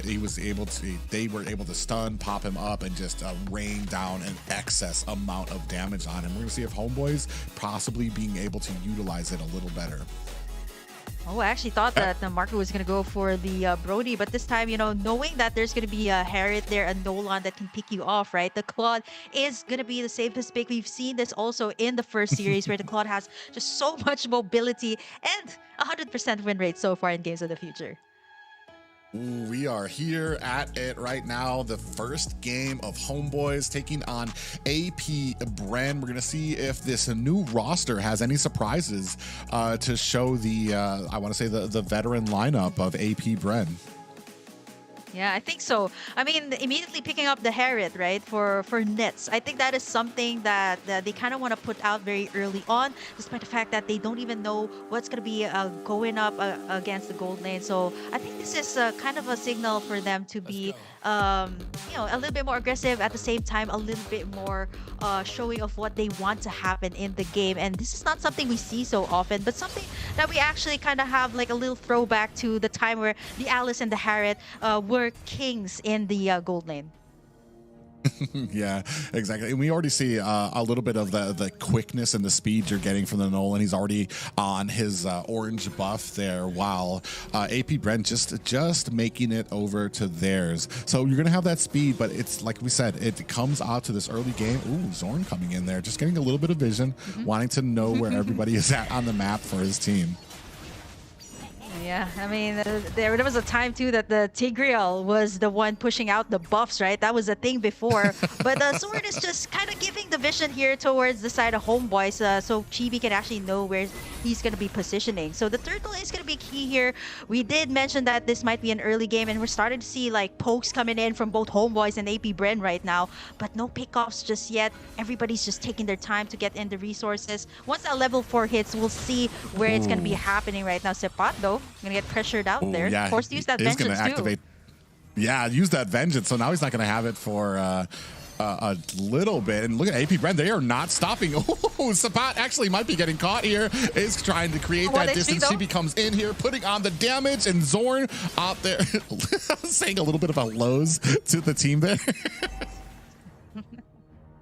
He was able to. They were able to stun, pop him up, and just rain down an excess amount of damage on him. We're gonna see if Homeboys possibly being able to utilize it a little better. Oh, I actually thought that the Marco was going to go for the Brody, but this time, knowing that there's going to be a Harriet there, a Nolan that can pick you off, right? The Claude is going to be the safest pick. We've seen this also in the first series where the Claude has just so much mobility and 100% win rate so far in Games of the Future. Ooh, we are here at it right now. The first game of Homeboys taking on AP Bren. We're going to see if this new roster has any surprises to show the, I want to say, the veteran lineup of AP Bren. Yeah, I think so. I mean, immediately picking up the Harriet, right, for nets. I think that is something that they kind of want to put out very early on, despite the fact that they don't even know what's going to be going up against the gold lane. So I think this is kind of a signal for them to be, a little bit more aggressive, at the same time, a little bit more showing of what they want to happen in the game. And this is not something we see so often, but something that we actually kind of have like a little throwback to the time where the Alice and the Harriet were kings in the gold lane. Yeah, exactly. And we already see a little bit of the quickness and the speed you're getting from the Nolan. He's already on his orange buff there, while AP Brent just making it over to theirs. So you're gonna have that speed, but it's like we said, it comes out to this early game. Ooh, Zorn coming in there, just getting a little bit of vision, wanting to know where everybody is at on the map for his team. Yeah, I mean, there was a time too that the Tigreal was the one pushing out the buffs, right? That was a thing before. But Sword is just kind of giving the vision here towards the side of Homeboys, so Chibi can actually know where he's going to be positioning. So the turtle is going to be key here. We did mention that this might be an early game, and we're starting to see like pokes coming in from both Homeboys and AP Bren right now, but no pickoffs just yet. Everybody's just taking their time to get in the resources. Once that level 4 hits, we'll see where it's going to be happening right now. Sepat, though, gonna get pressured out there. Yeah, forced to use that vengeance activate. Yeah, use that vengeance. So now he's not gonna have it for a little bit. And look at AP Bren, they are not stopping. Oh, Sapat actually might be getting caught here. Is trying to create that distance. She comes in here, putting on the damage, and Zorn out there saying a little bit of a lows to the team there.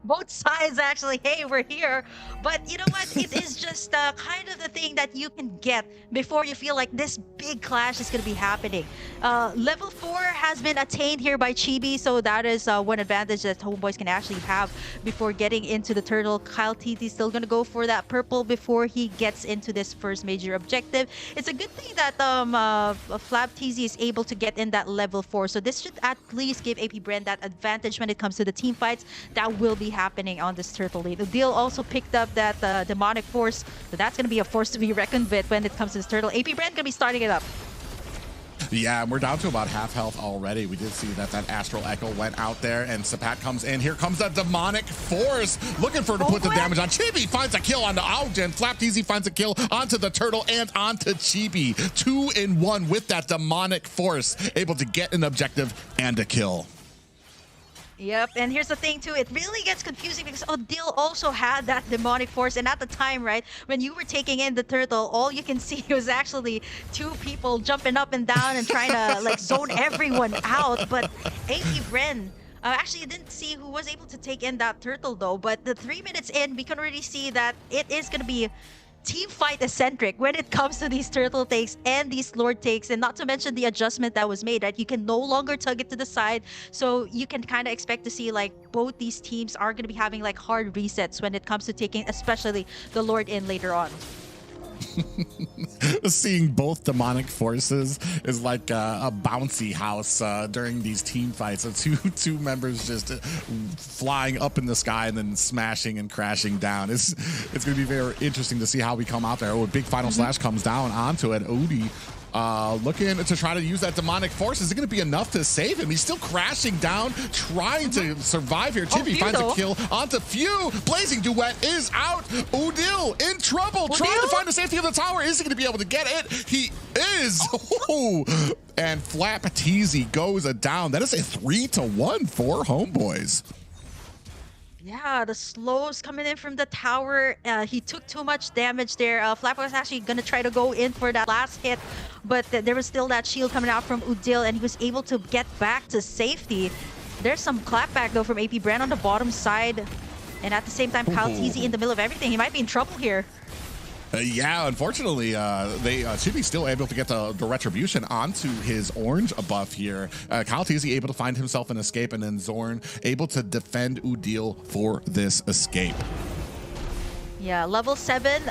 Both sides actually, hey, we're here. But you know what? It is just kind of the thing that you can get before you feel like this big clash is going to be happening. Level 4 has been attained here by Chibi, so that is one advantage that Homeboys can actually have before getting into the turtle. Kyle TT still going to go for that purple before he gets into this first major objective. It's a good thing that Flab TZ is able to get in that level 4, so this should at least give AP Bren that advantage when it comes to the team fights that will be happening on this turtle lane. The deal also picked up that demonic force, so that's going to be a force to be reckoned with when it comes to this turtle. AP Brand going to be starting it up. Yeah, and we're down to about half health already. We did see that Astral Echo went out there, and Sapat comes in. Here comes that demonic force, looking for to put the damage on. Chibi finds a kill on the Augden. Flap Easy finds a kill onto the turtle and onto Chibi. 2 in 1 with that demonic force, able to get an objective and a kill. Yep, and here's the thing too, it really gets confusing because Odile also had that demonic force, and at the time, right, when you were taking in the turtle, all you can see was actually 2 people jumping up and down and trying to like zone everyone out. But AP Bren, actually, you didn't see who was able to take in that turtle though, but the 3 minutes in, we can already see that it is going to be team fight eccentric when it comes to these turtle takes and these lord takes, and not to mention the adjustment that was made, right? You can no longer tug it to the side, so you can kind of expect to see like both these teams are going to be having like hard resets when it comes to taking especially the lord in later on. Seeing both demonic forces is like a bouncy house during these team fights of two members just flying up in the sky and then smashing and crashing down. It's going to be very interesting to see how we come out there. Oh, a big final slash comes down onto it. Odie looking to try to use that demonic force. Is it going to be enough to save him? He's still crashing down, trying to survive here. Chibi finds a kill onto Few. Blazing Duet is out. Udil in trouble, trying to find the safety of the tower. Is he going to be able to get it? He is. Oh. And Flap Teasy goes down. That is a 3-1 for Homeboys. Yeah, the slows coming in from the tower. He took too much damage there. Flap was actually gonna try to go in for that last hit, but there was still that shield coming out from Udil, and he was able to get back to safety. There's some clapback though from AP Bren on the bottom side, and at the same time, Kyle TZ in the middle of everything. He might be in trouble here. Yeah, unfortunately, they should be still able to get the retribution onto his orange buff here. Kyle TZ able to find himself an escape, and then Zorn able to defend Udil for this escape. Yeah, level 7,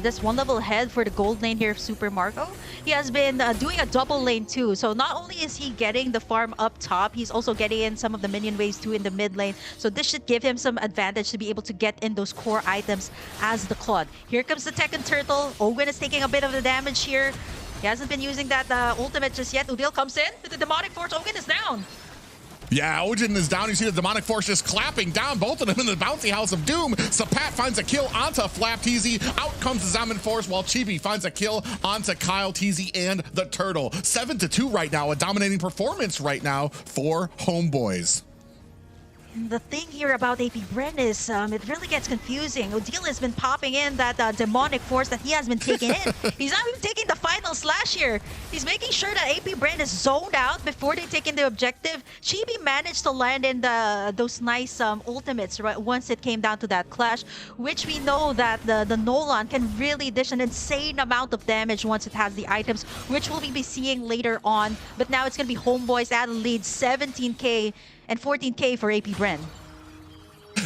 that's one level ahead for the gold lane here of Super Marco. He has been doing a double lane too, so not only is he getting the farm up top, he's also getting in some of the minion waves too in the mid lane, so this should give him some advantage to be able to get in those core items as the Claude. Here comes the Tekken Turtle. Owen is taking a bit of the damage here. He hasn't been using that ultimate just yet. Udil comes in with the Demonic Force. Owen is down. Yeah, Ojin is down. You see the Demonic Force just clapping down both of them in the Bouncy House of Doom. Sapat finds a kill onto Flap TZ. Out comes the Zaman Force, while Chibi finds a kill onto Kyle TZ and the Turtle. 7-2 right now, a dominating performance right now for Homebois. The thing here about AP Bren is it really gets confusing. Odile has been popping in that demonic force that he has been taking in. He's not even taking the final slash here. He's making sure that AP Bren is zoned out before they take in the objective. Chibi managed to land in those nice ultimates right once it came down to that clash, which we know that the Nolan can really dish an insane amount of damage once it has the items, which we'll be seeing later on. But now it's going to be Homebois at the lead, 17k and 14k for AP Bren.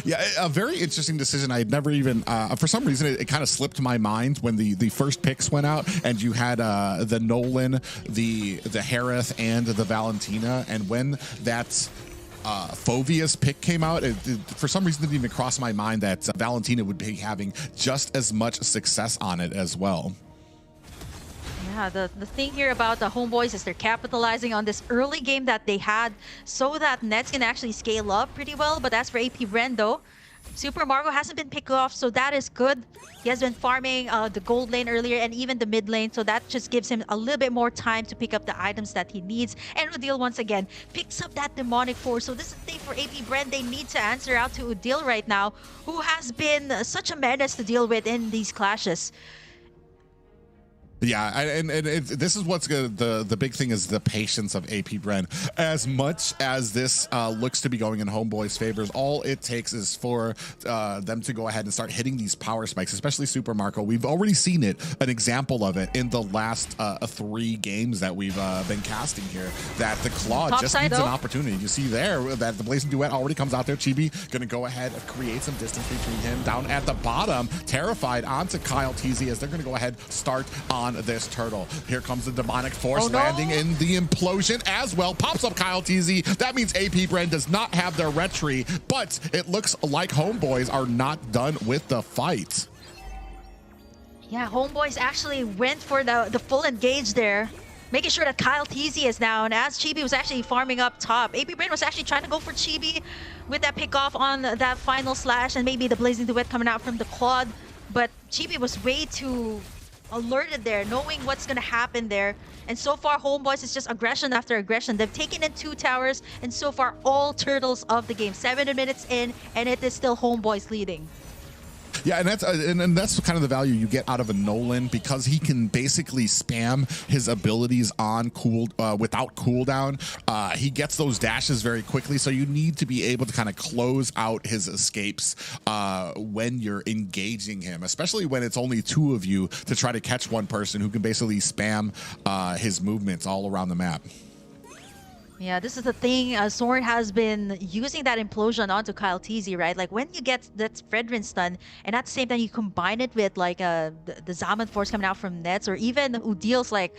Yeah, a very interesting decision. I had never even, for some reason, it kind of slipped my mind when the first picks went out, and you had the Nolan, the Harith, and the Valentina, and when that Fovia's pick came out, it for some reason didn't even cross my mind that Valentina would be having just as much success on it as well. Yeah, the thing here about the Homebois is they're capitalizing on this early game that they had so that Nets can actually scale up pretty well. But as for AP Bren though, Super Marco hasn't been picked off, so that is good. He has been farming the gold lane earlier and even the mid lane, so that just gives him a little bit more time to pick up the items that he needs. And Udil once again picks up that demonic force. So this is the thing for AP Bren. They need to answer out to Udil right now, who has been such a menace to deal with in these clashes. Yeah, and this is what's good. The big thing is the patience of AP Bren. As much as this looks to be going in Homeboy's favors, all it takes is for them to go ahead and start hitting these power spikes, especially Super Marco. We've already seen it, an example of it in the last 3 games that we've been casting here, that the Claude Top just side, needs though. an opportunity. You see there that the Blazing Duet already comes out there. Chibi going to go ahead and create some distance between him. Down at the bottom, Terrified onto Kyle TZ as they're going to go ahead start on this Turtle. Here comes the Demonic Force landing in the implosion as well. Pops up Kyle TZ. That means AP Bren does not have their retry, but it looks like Homebois are not done with the fight. Yeah, Homebois actually went for the full engage there, making sure that Kyle TZ is down as Chibi was actually farming up top. AP Bren was actually trying to go for Chibi with that pick off on that final slash and maybe the Blazing Duet coming out from the Claude, but Chibi was way too alerted there, knowing what's going to happen there. And so far, Homebois is just aggression after aggression. They've taken in 2 towers, and so far, all turtles of the game. 7 minutes in, and it is still Homebois leading. Yeah, and that's kind of the value you get out of a Nolan, because he can basically spam his abilities on without cooldown. He gets those dashes very quickly, so you need to be able to kind of close out his escapes when you're engaging him, especially when it's only 2 of you to try to catch one person who can basically spam his movements all around the map. Yeah, this is the thing. Soren has been using that implosion onto Kyle TZ, right? Like when you get that Fredrin stun, and at the same time you combine it with like the Zaman Force coming out from Nets, or even Udil's like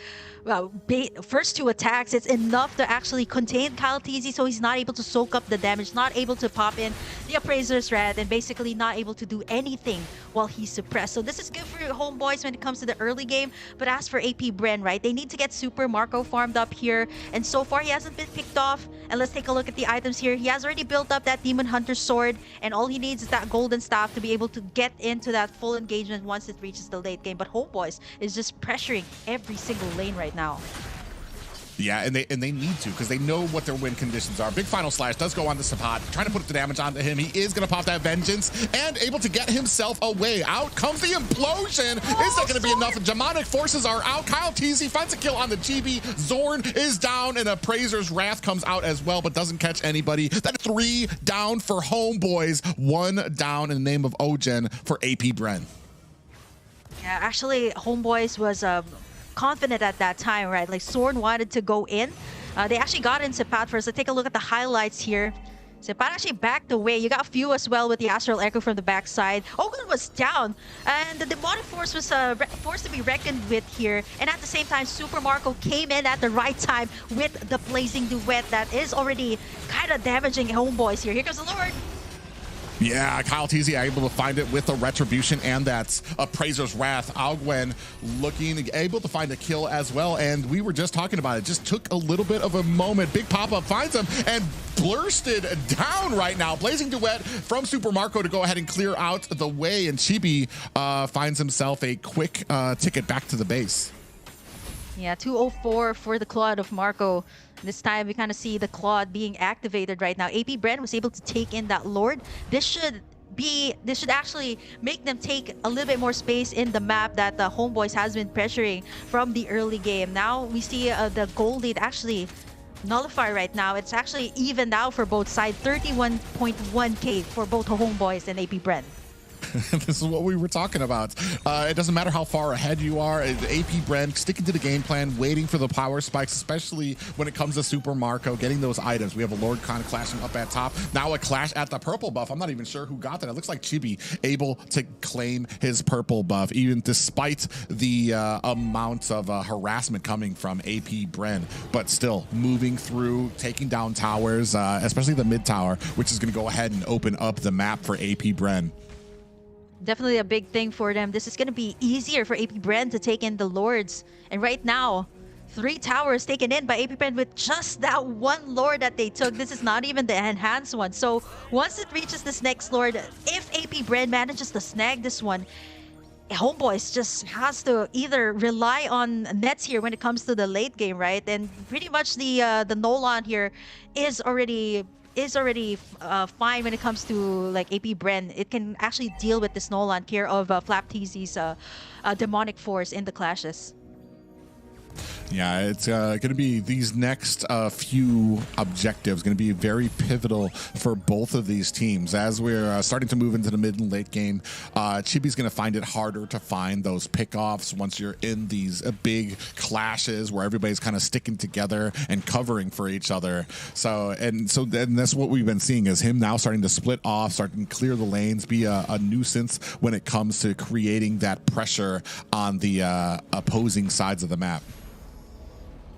first 2 attacks, it's enough to actually contain Kyle TZ, so he's not able to soak up the damage, not able to pop in the Appraiser's Red, and basically not able to do anything while he's suppressed. So this is good for Homebois when it comes to the early game. But as for AP Bren, right, they need to get Super Marco farmed up here, and so far he hasn't been picked off. And let's take a look at the items here. He has already built up that Demon Hunter sword, and all he needs is that golden staff to be able to get into that full engagement once it reaches the late game. But Homebois is just pressuring every single lane right now. Yeah, and they need to because they know what their win conditions are. Big Final Slash does go on the Sapat, trying to put the damage onto him. He is going to pop that Vengeance and able to get himself away. Out comes the Implosion. Is that going to be enough? Demonic Forces are out. Kyle Teasy finds a kill on the GB. Zorn is down, and Appraiser's Wrath comes out as well, but doesn't catch anybody. That 3 down for Homebois. 1 down in the name of Ogen for AP Bren. Yeah, actually, Homebois was confident at that time, right? Like, Zorn wanted to go in. They actually got in Sepat first. Let's take a look at the highlights here. Sepat actually backed away. You got a few as well with the Astral Echo from the backside. Ogun was down, and the Demonic Force was forced to be reckoned with here. And at the same time, Super Marco came in at the right time with the Blazing Duet that is already kind of damaging Homebois here. Here comes the Lord. Yeah, Kyle Teasy able to find it with the Retribution, and that's Appraiser's Wrath. Alguen able to find a kill as well, and we were just talking about it. Just took a little bit of a moment. Big pop-up finds him and bursted down right now. Blazing Duet from Super Marco to go ahead and clear out the way, and Chibi finds himself a quick ticket back to the base. Yeah, 204 for the Claude of Marco. This time we kind of see the Claude being activated right now. AP Bren was able to take in that Lord. This should actually make them take a little bit more space in the map that the Homebois has been pressuring from the early game. Now we see the goal lead actually nullify right now. It's actually evened out for both sides. 31.1k for both Homebois and AP Bren. This is what we were talking about. It doesn't matter how far ahead you are. AP Bren sticking to the game plan, waiting for the power spikes, especially when it comes to Super Marco, getting those items. We have a Lord kind of clashing up at top. Now a clash at the purple buff. I'm not even sure who got that. It looks like Chibi able to claim his purple buff, even despite the amount of harassment coming from AP Bren. But still moving through, taking down towers, especially the mid tower, which is going to go ahead and open up the map for AP Bren. Definitely a big thing for them. This is going to be easier for AP Bren to take in the Lords. And right now, 3 towers taken in by AP Bren with just that 1 Lord that they took. This is not even the enhanced one. So once it reaches this next Lord, if AP Bren manages to snag this one, Homebois just has to either rely on nets here when it comes to the late game, right? And pretty much the Nolan here is already fine when it comes to like AP Bren. It can actually deal with this Nolan care of Flap TZ's demonic force in the clashes. Yeah, it's going to be these next few objectives going to be very pivotal for both of these teams. As we're starting to move into the mid and late game, Chibi's going to find it harder to find those pickoffs once you're in these big clashes where everybody's kind of sticking together and covering for each other. So that's what we've been seeing is him now starting to split off, starting to clear the lanes, be a nuisance when it comes to creating that pressure on the opposing sides of the map.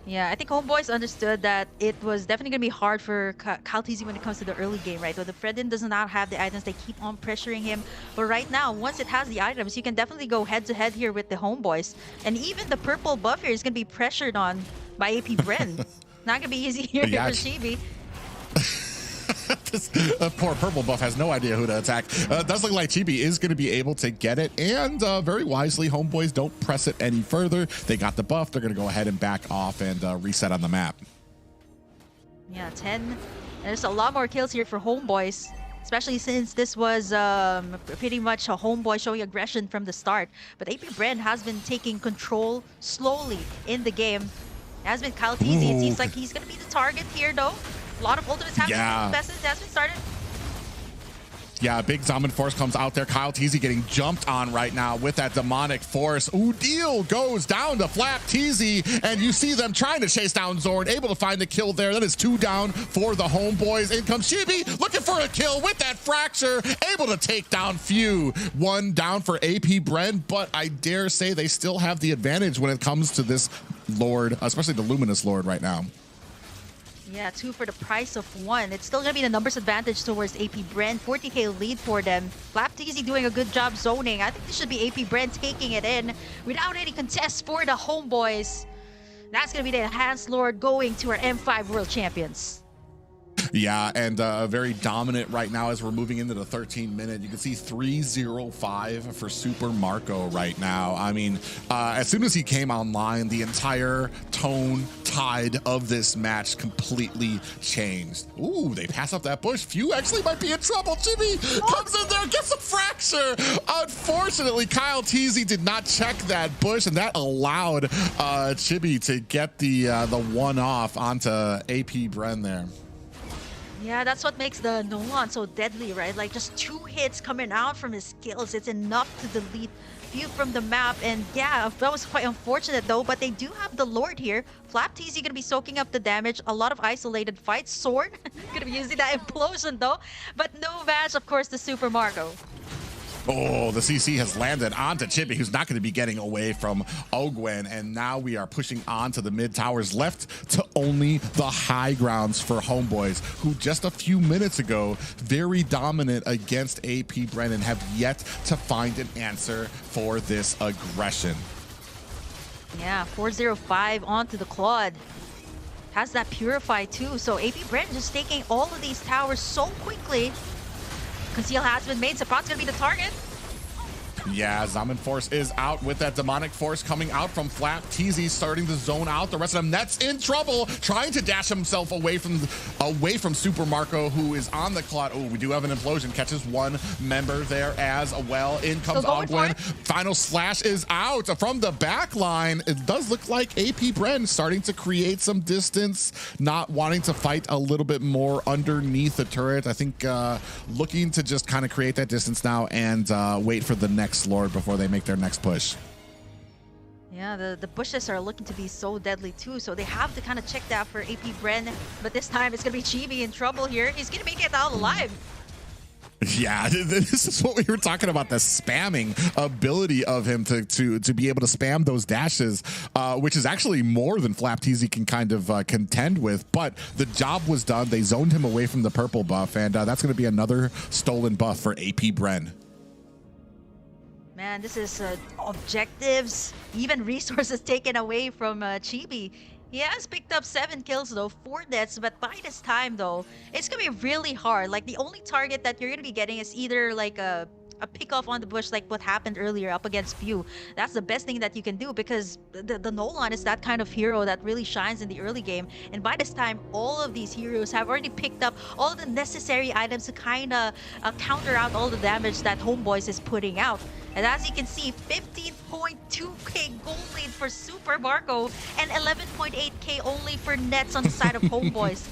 Yeah, I think Homebois understood that it was definitely going to be hard for Kyle TZ when it comes to the early game, right? Where the Fredin does not have the items, they keep on pressuring him. But right now, once it has the items, you can definitely go head-to-head here with the Homebois. And even the purple buff here is going to be pressured on by AP Bren. Not going to be easy here for Chibi. This poor purple buff has no idea who to attack. Does look like Chibi is going to be able to get it, and very wisely, Homebois don't press it any further. They got the buff. They're going to go ahead and back off and reset on the map. Yeah, 10. There's a lot more kills here for Homebois, especially since this was pretty much a Homebois showing aggression from the start. But AP Bren has been taking control slowly in the game. It has been Kyle TZ. It seems like he's going to be the target here, though. A lot of ultimates have been started. Yeah, big Zombie Force comes out there. Kyle TZ getting jumped on right now with that demonic force. Udil goes down to Flap TZ, and you see them trying to chase down Zorn, able to find the kill there. That is 2 down for the Homebois. In comes Chibi, looking for a kill with that fracture, able to take down Few. 1 down for AP Bren, but I dare say they still have the advantage when it comes to this Lord, especially the Luminous Lord right now. Yeah, 2 for the price of 1. It's still going to be the numbers advantage towards AP Bren. 40k lead for them. Flap TZ doing a good job zoning. I think this should be AP Bren taking it in without any contests for the Homebois. That's going to be the Enhanced Lord going to our M5 World Champions. Yeah, and very dominant right now as we're moving into the 13th minute. You can see 3-0-5 for Super Marco right now. I mean, as soon as he came online, the entire tone, tide of this match completely changed. Ooh, they pass up that bush. Few actually might be in trouble. Jimmy comes in there, gets a fracture. Unfortunately, Kyle Teasy did not check that bush, and that allowed Chibi to get the one off onto AP Bren there. Yeah, that's what makes the Nolan so deadly, right? Like just 2 hits coming out from his skills. It's enough to delete Few from the map. And yeah, that was quite unfortunate though, but they do have the Lord here. Flap TZ gonna be soaking up the damage. A lot of isolated fights. Sword gonna be using that implosion though, but no match, of course, to Super Marco. Oh, the CC has landed onto Chibi, who's not going to be getting away from Ogwen, and now we are pushing on to the mid towers, left to only the high grounds for Homebois, who just a few minutes ago, very dominant against AP Brennan, have yet to find an answer for this aggression. Yeah, 405 onto the Claude. Has that Purify too, so AP Brennan just taking all of these towers so quickly. Conceal has been made. Sapat's gonna be the target. Yeah, Zaman Force is out with that demonic force coming out from Flap. TZ starting to zone out. The rest of them, Net's in trouble, trying to dash himself away from Super Marco, who is on the clock. Oh, we do have an implosion. Catches one member there as well. In comes Ogwen. Final slash is out from the back line. It does look like AP Bren starting to create some distance, not wanting to fight a little bit more underneath the turret. I think looking to just kind of create that distance now and wait for the next Lord before they make their next push. Yeah, the bushes are looking to be so deadly too, so they have to kind of check that for AP Bren, but this time it's gonna be Chibi in trouble here. He's gonna make it out alive. Yeah, this is what we were talking about, the spamming ability of him to be able to spam those dashes, which is actually more than Flap TZ can kind of contend with, but the job was done. They zoned him away from the purple buff, and that's going to be another stolen buff for AP Bren. Man, this is objectives, even resources taken away from Chibi. He has picked up 7 kills though, 4 deaths, but by this time though, it's gonna be really hard. Like the only target that you're gonna be getting is either like a pick off on the bush like what happened earlier up against Few. That's the best thing that you can do because the Nolan is that kind of hero that really shines in the early game. And by this time, all of these heroes have already picked up all the necessary items to kind of counter out all the damage that Homebois is putting out. And as you can see, 15.2k gold lead for Super Marco and 11.8k only for Nets on the side of Homebois.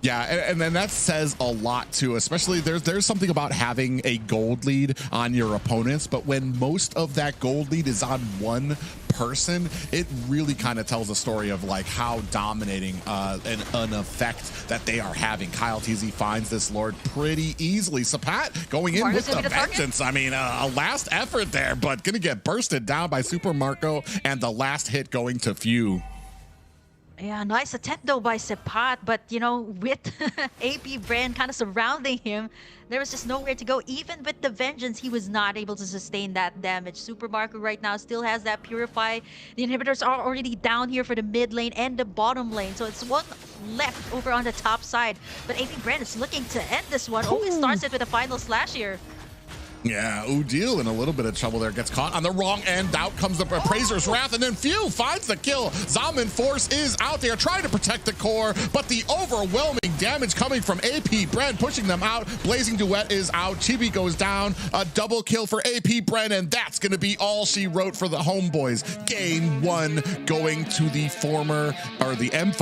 Yeah, and then that says a lot too, especially there's something about having a gold lead on your opponents, but when most of that gold lead is on one person, it really kind of tells a story of like how dominating an effect that they are having. Kyle TZ finds this Lord pretty easily. Sapat going in with the vengeance. I mean, a last effort there, but gonna get bursted down by Super Marco, and the last hit going to Few. Yeah, nice attempt though by Sapat, but you know, with AP Bren kind of surrounding him, there was just nowhere to go. Even with the vengeance, he was not able to sustain that damage. Super Marco right now still has that Purify. The inhibitors are already down here for the mid lane and the bottom lane, so it's one left over on the top side. But AP Bren is looking to end this one. Always starts it with a final slash here. Yeah, Udil in a little bit of trouble there. Gets caught on the wrong end. Out comes the Appraiser's Wrath, and then Few finds the kill. Zaman Force is out there trying to protect the core, but the overwhelming damage coming from AP Bren, pushing them out. Blazing Duet is out. Chibi goes down. A double kill for AP Bren, and that's going to be all she wrote for the Homebois. Game 1 going to the former, or the M5.